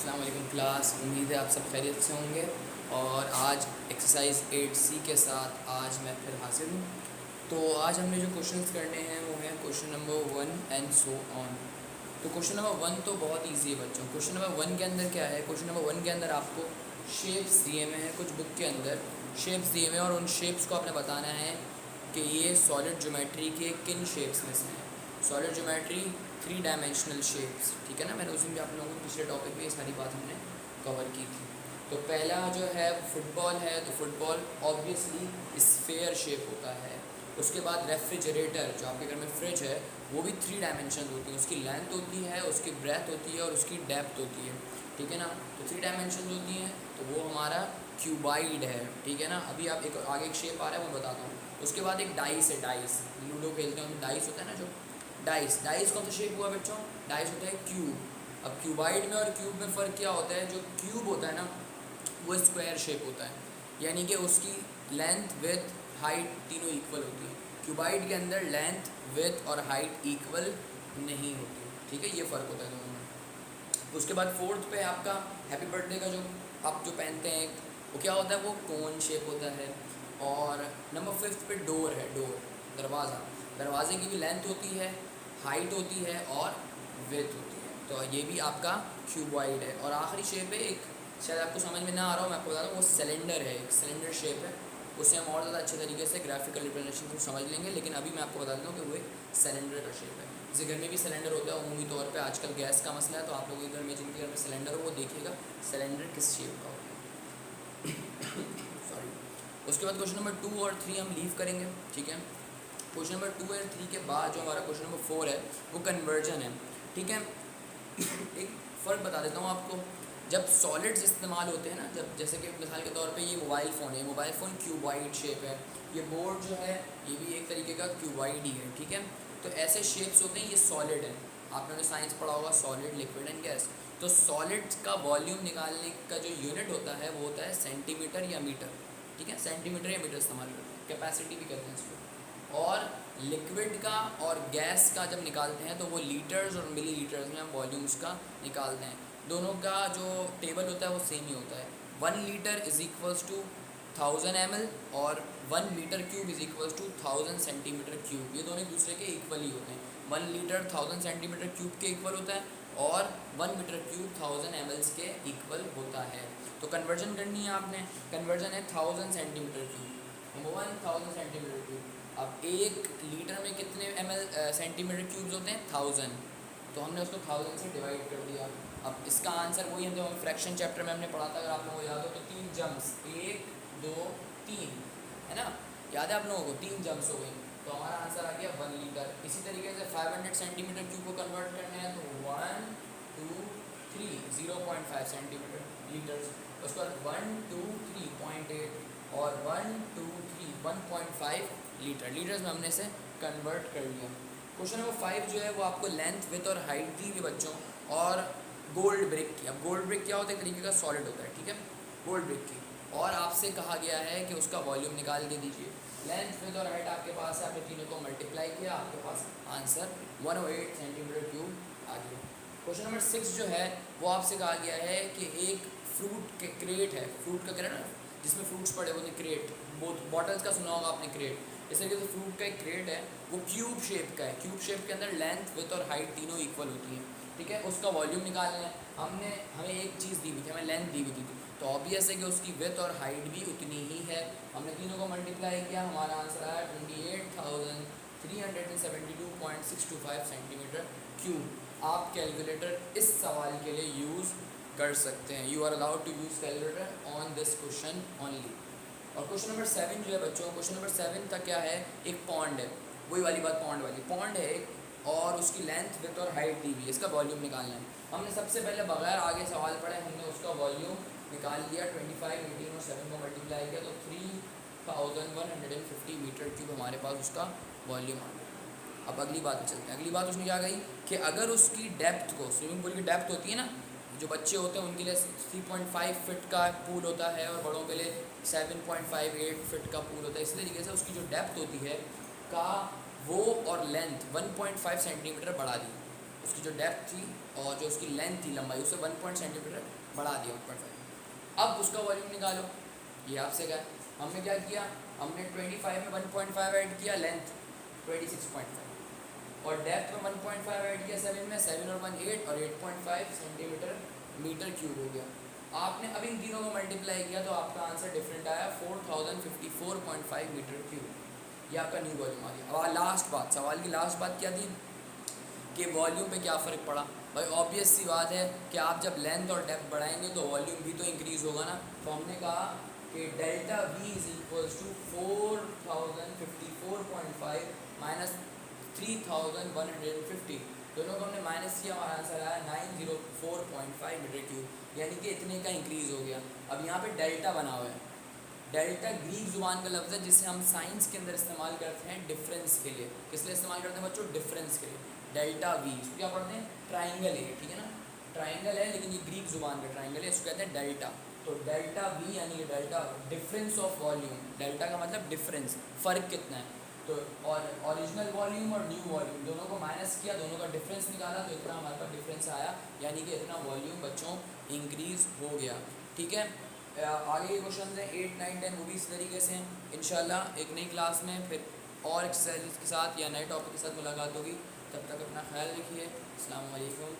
अस्सलाम वालेकुम क्लास। उम्मीद है आप सब खैरियत से होंगे। और आज एक्सरसाइज 8C के साथ आज मैं फिर हाजिर हूँ। तो आज हमने जो क्वेश्चंस करने हैं वो है question number 1 and so on. तो क्वेश्चन नंबर 1 तो बहुत इजी है बच्चों। क्वेश्चन नंबर 1 के अंदर क्या है? क्वेश्चन नंबर 1 के अंदर आपको शेप्स दिए हुए हैं, कुछ बुक के अंदर शेप्स दिए हुए हैं और उन शेप्स को आपने बताना है कि ये सॉलिड ज्योमेट्री के किन शेप्स में से हैं। सॉलिड ज्योमेट्री 3 डायमेंशनल शेप्स, ठीक है ना। मैंने उस दिन भी आप लोगों को पिछले टॉपिक में ये सारी बात हमने कवर की थी। तो पहला जो है फुटबॉल है, तो फुटबॉल ऑब्वियसली स्फेयर शेप होता है। उसके बाद रेफ्रिजरेटर, जो आपके घर में फ्रिज है, वो भी 3 डायमेंशन होती है। उसकी लेंथ होती है, उसकी ब्रेथ होती है और उसकी डेप्थ होती है, ठीक है ना। तो 3 डायमेंशन होती हैं, तो वो हमारा क्यूबाइड है, ठीक है ना। अभी आप एक आगे एक शेप आ रहा है वो बताता हूँ। उसके बाद एक डाइस है, डाइस लूडो खेलते हैं, डाइस होता है ना, जो डाइस कौन सा शेप हुआ बच्चों? डाइस होता है क्यूब। अब क्यूबाइड में और क्यूब में फ़र्क क्या होता है? जो क्यूब होता है ना वो स्क्वायर शेप होता है, यानी कि उसकी लेंथ विथ हाइट तीनों इक्वल होती है। क्यूबाइड के अंदर लेंथ विथ और हाइट इक्वल नहीं होती, ठीक है। ये फ़र्क होता है दोनों में। उसके बाद फोर्थ पे आपका हैप्पी बर्थडे का जो आप जो पहनते हैं वो क्या होता है? वो कोन शेप होता है। और नंबर 5 पे डोर है, डोर दरवाज़ा। दरवाजे की भी लेंथ होती है, हाइट होती है और विड्थ होती है। तो ये भी आपका क्यूबॉइड है। और आखिरी शेप है एक, शायद आपको समझ में ना आ रहा हो, मैं आपको बता रहा हूँ, वो सिलेंडर है, एक सिलेंडर शेप है। उससे हम और ज़्यादा अच्छे तरीके से ग्राफिकल रिप्रेजेंटेशन को समझ लेंगे, लेकिन अभी मैं आपको बता देता हूँ कि वो एक सिलेंडर का शेप है। जैसे घर में भी सिलेंडर होता है अमूमी तौर पे, आजकल गैस का मसला है, तो आप लोगों के घर में जिनके घर में सिलेंडर हो वो देखिएगा सिलेंडर किस शेप का होता है। सॉरी। उसके बाद क्वेश्चन नंबर 2 और 3 हम लीव करेंगे, ठीक है। क्वेश्चन नंबर 2 और 3 के बाद जो हमारा क्वेश्चन नंबर 4 है वो कन्वर्जन है, ठीक है। एक फ़र्क बता देता हूँ आपको। जब सॉलिड्स इस्तेमाल होते हैं ना, जब जैसे कि मिसाल के तौर पे ये मोबाइल फ़ोन है, मोबाइल फ़ोन क्यूबाइड शेप है। ये बोर्ड जो है ये भी एक तरीके का क्यूबाइड ही है, ठीक है। तो ऐसे शेप्स होते हैं, ये सॉलिड है। आपने तो साइंस पढ़ा होगा, सॉलिड, लिक्विड एंड गैस। तो सॉलिड्स का वॉल्यूम निकालने का जो यूनिट होता है वो होता है सेंटीमीटर या मीटर, ठीक है। सेंटीमीटर या मीटर इस्तेमाल करते हैं, कैपेसिटी भी कहते हैं इसको। और लिक्विड का और गैस का जब निकालते हैं तो वो लीटर्स और मिली लीटर्स में हम वॉल्यूम्स का निकालते हैं। दोनों का जो टेबल होता है वो सेम ही होता है। 1 litre is equals to 1000 ml और 1 metre cube is equals to 1000 centimetre cube. ये दोनों एक दूसरे के इक्वल ही होते हैं। 1 लीटर 1000 सेंटीमीटर क्यूब के इक्वल होता है और 1 मीटर क्यूब 1000 ml के इक्वल होता है। तो कन्वर्जन करनी है आपने। कन्वर्जन है 1000 centimetre cube, number 1 1000 centimetre cube. अब 1 लीटर में कितने सेंटीमीटर क्यूब्स होते हैं? 1000। तो हमने उसको 1000 से डिवाइड कर दिया। अब इसका आंसर वही है जो फ्रैक्शन चैप्टर में हमने पढ़ा था, अगर आप लोगों को याद हो तो 3 जम्स, 1 2 3, है ना। याद है आप लोगों को? 3 जम्स हो गई, तो हमारा आंसर आ गया 1 लीटर। इसी तरीके से 500 सेंटीमीटर क्यूब को कन्वर्ट करना है तो 1 2 3 0.5 सेंटीमीटर लीटर्स। उसके बाद 1 2 3.8 और 1 2 3 1.5 लीटर। लीटर्स में हमने इसे कन्वर्ट कर लिया। क्वेश्चन नंबर 5 जो है वो आपको लेंथ विथ और हाइट दी हुई बच्चों, और गोल्ड ब्रिक की। अब गोल्ड ब्रिक क्या होता है? एक तरीके का सॉलिड होता है, ठीक है, गोल्ड ब्रिक की। और आपसे कहा गया है कि उसका वॉल्यूम निकाल के दीजिए। लेंथ विथ और हाइट आपके पास है, आपने तीनों को मल्टीप्लाई किया, आपके पास आंसर 108 सेंटीमीटर क्यूब आ गया। क्वेश्चन नंबर 6 जो है वो आपसे कहा गया है कि एक फ्रूट के क्रेट है, फ्रूट का क्रेट ना, जिसमें फ्रूट्स पड़े होते हैं, क्रेट, बॉटल्स का सुना होगा आपने, क्रेट। इस तरीके से फ्रूट का एक क्रेट है, वो क्यूब शेप का है। क्यूब शेप के अंदर लेंथ विथ और हाइट तीनों इक्वल होती है, ठीक है। उसका वॉल्यूम निकालना है। हमें एक चीज़ दी हुई थी, हमें लेंथ दी हुई थी, तो ऑब्वियस है कि उसकी विथ और हाइट भी उतनी ही है। हमने तीनों को मल्टीप्लाई किया, हमारा आंसर आया 28,372.625 सेंटीमीटर क्यूब। आप कैलकुलेटर इस सवाल के लिए यूज़ कर सकते हैं। You are allowed to use calculator on this question only. और क्वेश्चन नंबर 7 जो है बच्चों, क्वेश्चन नंबर 7 तक क्या है? एक पॉन्ड है, वही वाली बात, पॉन्ड वाली। पॉन्ड है एक, और उसकी लेंथ विथ और हाइट दी हुई है, इसका वॉल्यूम निकालना है। हमने सबसे पहले बगैर आगे सवाल पढ़े हमने उसका वॉल्यूम निकाल लिया। 25 18 और 7 को मल्टीप्लाई किया तो 3150 मीटर क्यूब हमारे पास उसका वॉल्यूम आ गया। अब अगली बात चलते हैं। अगली बात उसमें क्या गई कि अगर उसकी डेप्थ को, स्विमिंग पूल की डेप्थ होती है ना, जो बच्चे होते हैं उनके लिए 3.5 फिट का पूल होता है और बड़ों के लिए 7.58 फिट का पूल होता है। इसी तरीके से उसकी जो डेप्थ होती है का वो और लेंथ 1.5 सेंटीमीटर बढ़ा दी। उसकी जो डेप्थ थी और जो उसकी लेंथ थी, लंबाई, उसे 1 सेंटीमीटर बढ़ा दिया 1.5। अब उसका वॉल्यूम निकालो, ये आपसे कहा। हमने क्या किया, हमने 25 में 1.5 ऐड किया, लेंथ 26.5 और डेप्थ में 1.5 ऐड किया 7 में, 7 और 1 8 और 8.5 सेंटीमीटर मीटर क्यूब हो गया। आपने अब इन तीनों को मल्टीप्लाई किया तो आपका आंसर डिफरेंट आया 4054.5 मीटर क्यूब। ये आपका न्यू वॉल्यूम आ गया। अब लास्ट बात, सवाल की लास्ट बात क्या थी कि वॉल्यूम पे क्या फ़र्क पड़ा। भाई ऑब्वियस सी बात है कि आप जब लेंथ और डेप्थ बढ़ाएंगे तो वॉल्यूम भी तो इंक्रीज़ होगा ना। तो हमने कहा कि delta V is equals to 4054.5 minus 3150, दोनों को हमने माइनस किया, हमारा आंसर आया 904.5 मीटर क्यूब, यानी कि इतने का इंक्रीज़ हो गया। अब यहाँ पे डेल्टा बना हुआ है। डेल्टा ग्रीक ज़ुबान का लफ्ज़ है जिसे हम साइंस के अंदर इस्तेमाल करते हैं डिफरेंस के लिए। किस लिए इस्तेमाल करते हैं बच्चों? डिफरेंस के लिए। डेल्टा वी, इसको क्या पढ़ते हैं? ट्राइंगल है, ठीक है ना, ट्राइंगल है, लेकिन ये ग्रीक ज़ुबान का ट्राइंगल है, इसको कहते हैं डेल्टा। तो डेल्टा वी यानी कि delta difference of volume. Delta का मतलब डिफरेंस, फ़र्क कितना है। तो और ओरिजिनल वॉल्यूम और न्यू वॉल्यूम दोनों को माइनस किया, दोनों का डिफरेंस निकाला, तो इतना हमारे पास डिफरेंस आया, यानी कि इतना वॉल्यूम बच्चों इंक्रीज़ हो गया। ठीक है, आगे के क्वेश्चन हैं 8 9 10, वो भी इस तरीके से हैं। इंशाल्लाह एक नई क्लास में फिर और एक्सरसाइज के साथ या नए टॉपिक के साथ मुलाकात होगी। तब तक अपना ख्याल रखिए। अस्सलाम वालेकुम।